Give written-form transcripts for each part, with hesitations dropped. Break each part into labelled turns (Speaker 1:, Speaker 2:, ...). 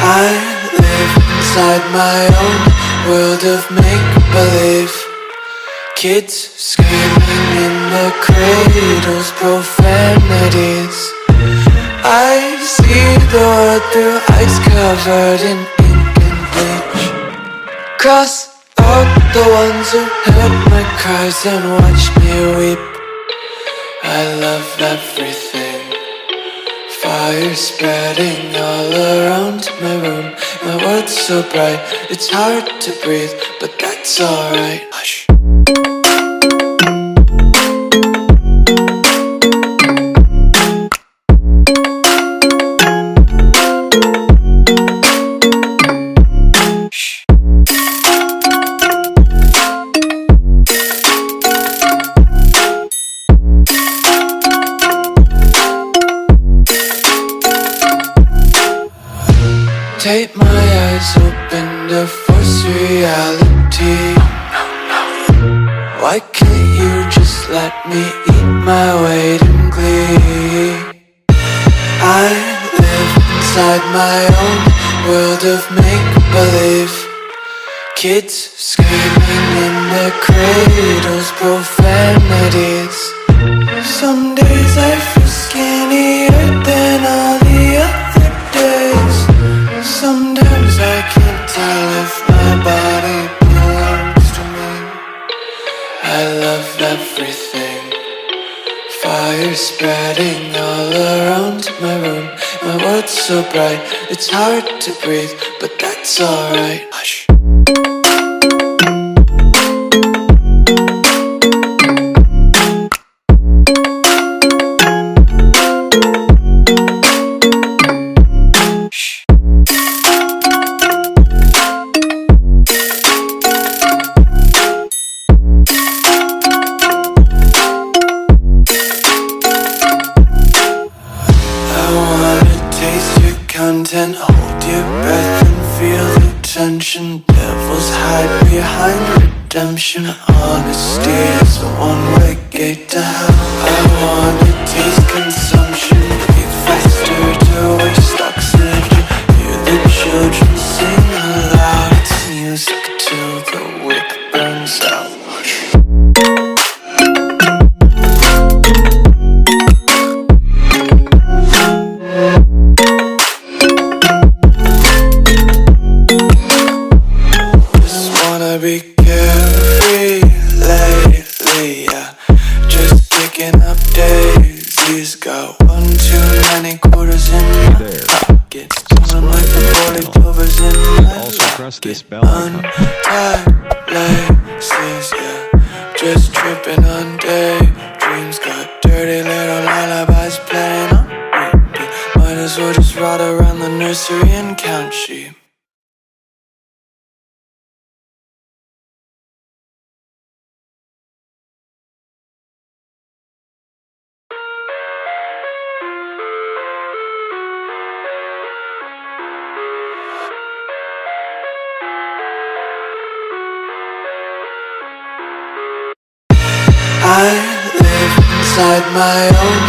Speaker 1: I live inside my own world of make-believe. Kids screaming in the cradles, profanities. I see the world through ice covered in ink and bleach. Cross out the ones who heard my cries and watched me weep. I love everything. Fire spreading all around my room. My world's so bright, it's hard to breathe, but that's alright. Hush. Tape my eyes open to force reality. Why can't you just let me eat my weight in glee? I live inside my own world of make-believe. Kids screaming in their cradles, profanities. Some days I feel skinnier than all the other days. Sometimes I can't tell if my body belongs to me. I love everything. Fire spreading all around my room. My world's so bright, it's hard to breathe, but that's alright. Hush. Content, hold your breath and feel the tension. Devils hide behind redemption. Honesty is a one-way gate to hell. I wanna taste consumption. Breathe faster to waste oxygen. Hear the children sing aloud. It's music till the wick burns out. Be carefree lately, yeah. Just picking up daisies. Got one too many quarters in my pocket. Smelling like the 40 clovers in my
Speaker 2: also press this bell icon.
Speaker 1: Untied laces, yeah. Just tripping on daydreams. Got dirty little lullabies playing on repeat. Might as well just ride around the nursery and count sheep. I live inside my own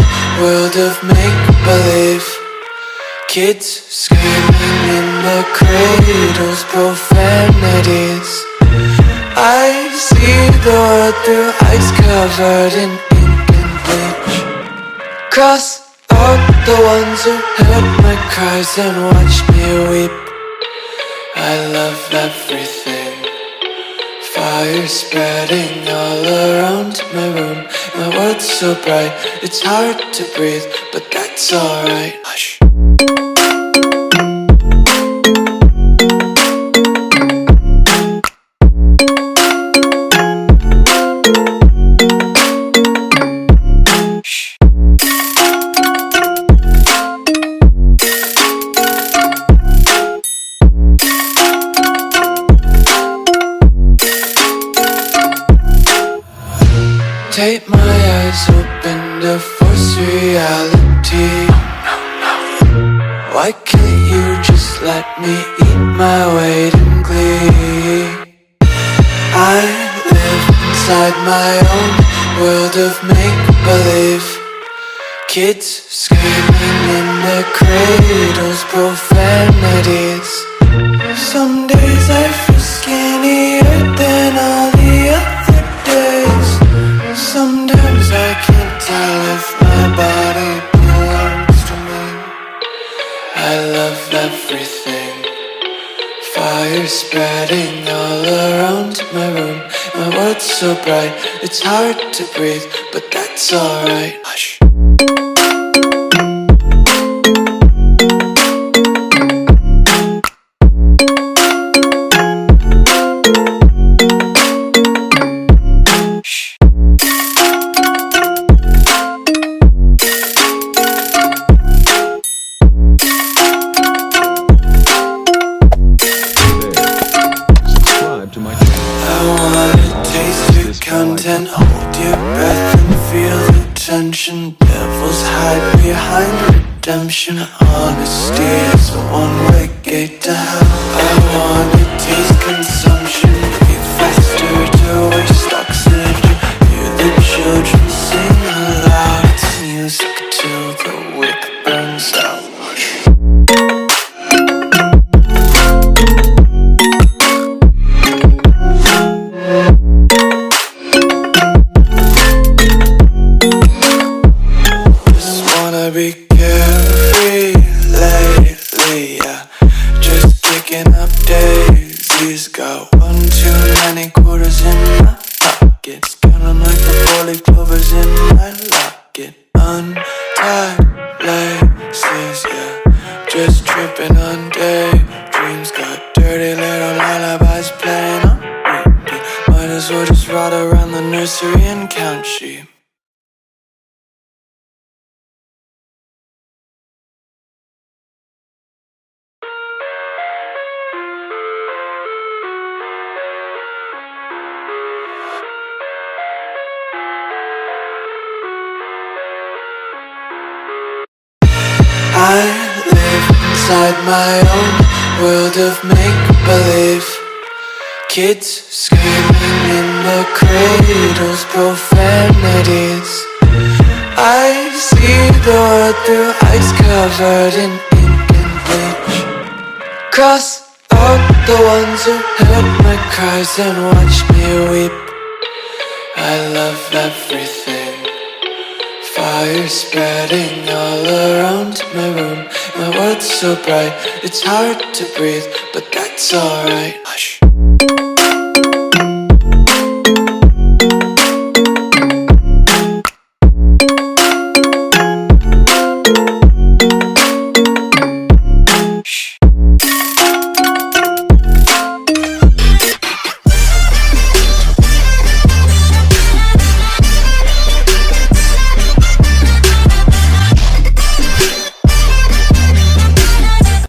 Speaker 1: world of make-believe. Kids screaming in their cradles, profanities. I see the world through ice covered in ink and bleach. Cross out the ones who heard my cries and watched me weep. I love everything. Fire spreading all around my room. My world's so bright, it's hard to breathe, but that's alright. Hush. Tape my eyes open to force reality. Why can't you just let me eat my weight in glee? I live inside my own world of make-believe. Kids screaming in their cradles, profanities. everything. Fire spreading all around my room. My world's so bright, it's hard to breathe, but that's alright. Hush. Content, hold your breath and feel the tension. Devils hide behind redemption. Honesty is a one-way gate to hell. I wanna taste consumption. Breathe faster to waste oxygen. Hear the children sing aloud. It's music till the wick burns out. Be carefree lately, yeah. Just kicking up daisies. Got one too many quarters in my pockets. Counting like the four-leaf clovers in my locket. Untied laces, yeah. Just tripping on daydreams. Got dirty little lullabies playing on repeat. Might as well just ride around the nursery and count sheep. I live inside my own world of make-believe. Kids screaming in their cradles, profanities. I see the world through ice covered in ink and bleach. Cross out the ones who heard my cries and watched me weep. I love everything. Fire spreading all around my room. My world's so bright, it's hard to breathe, but that's alright.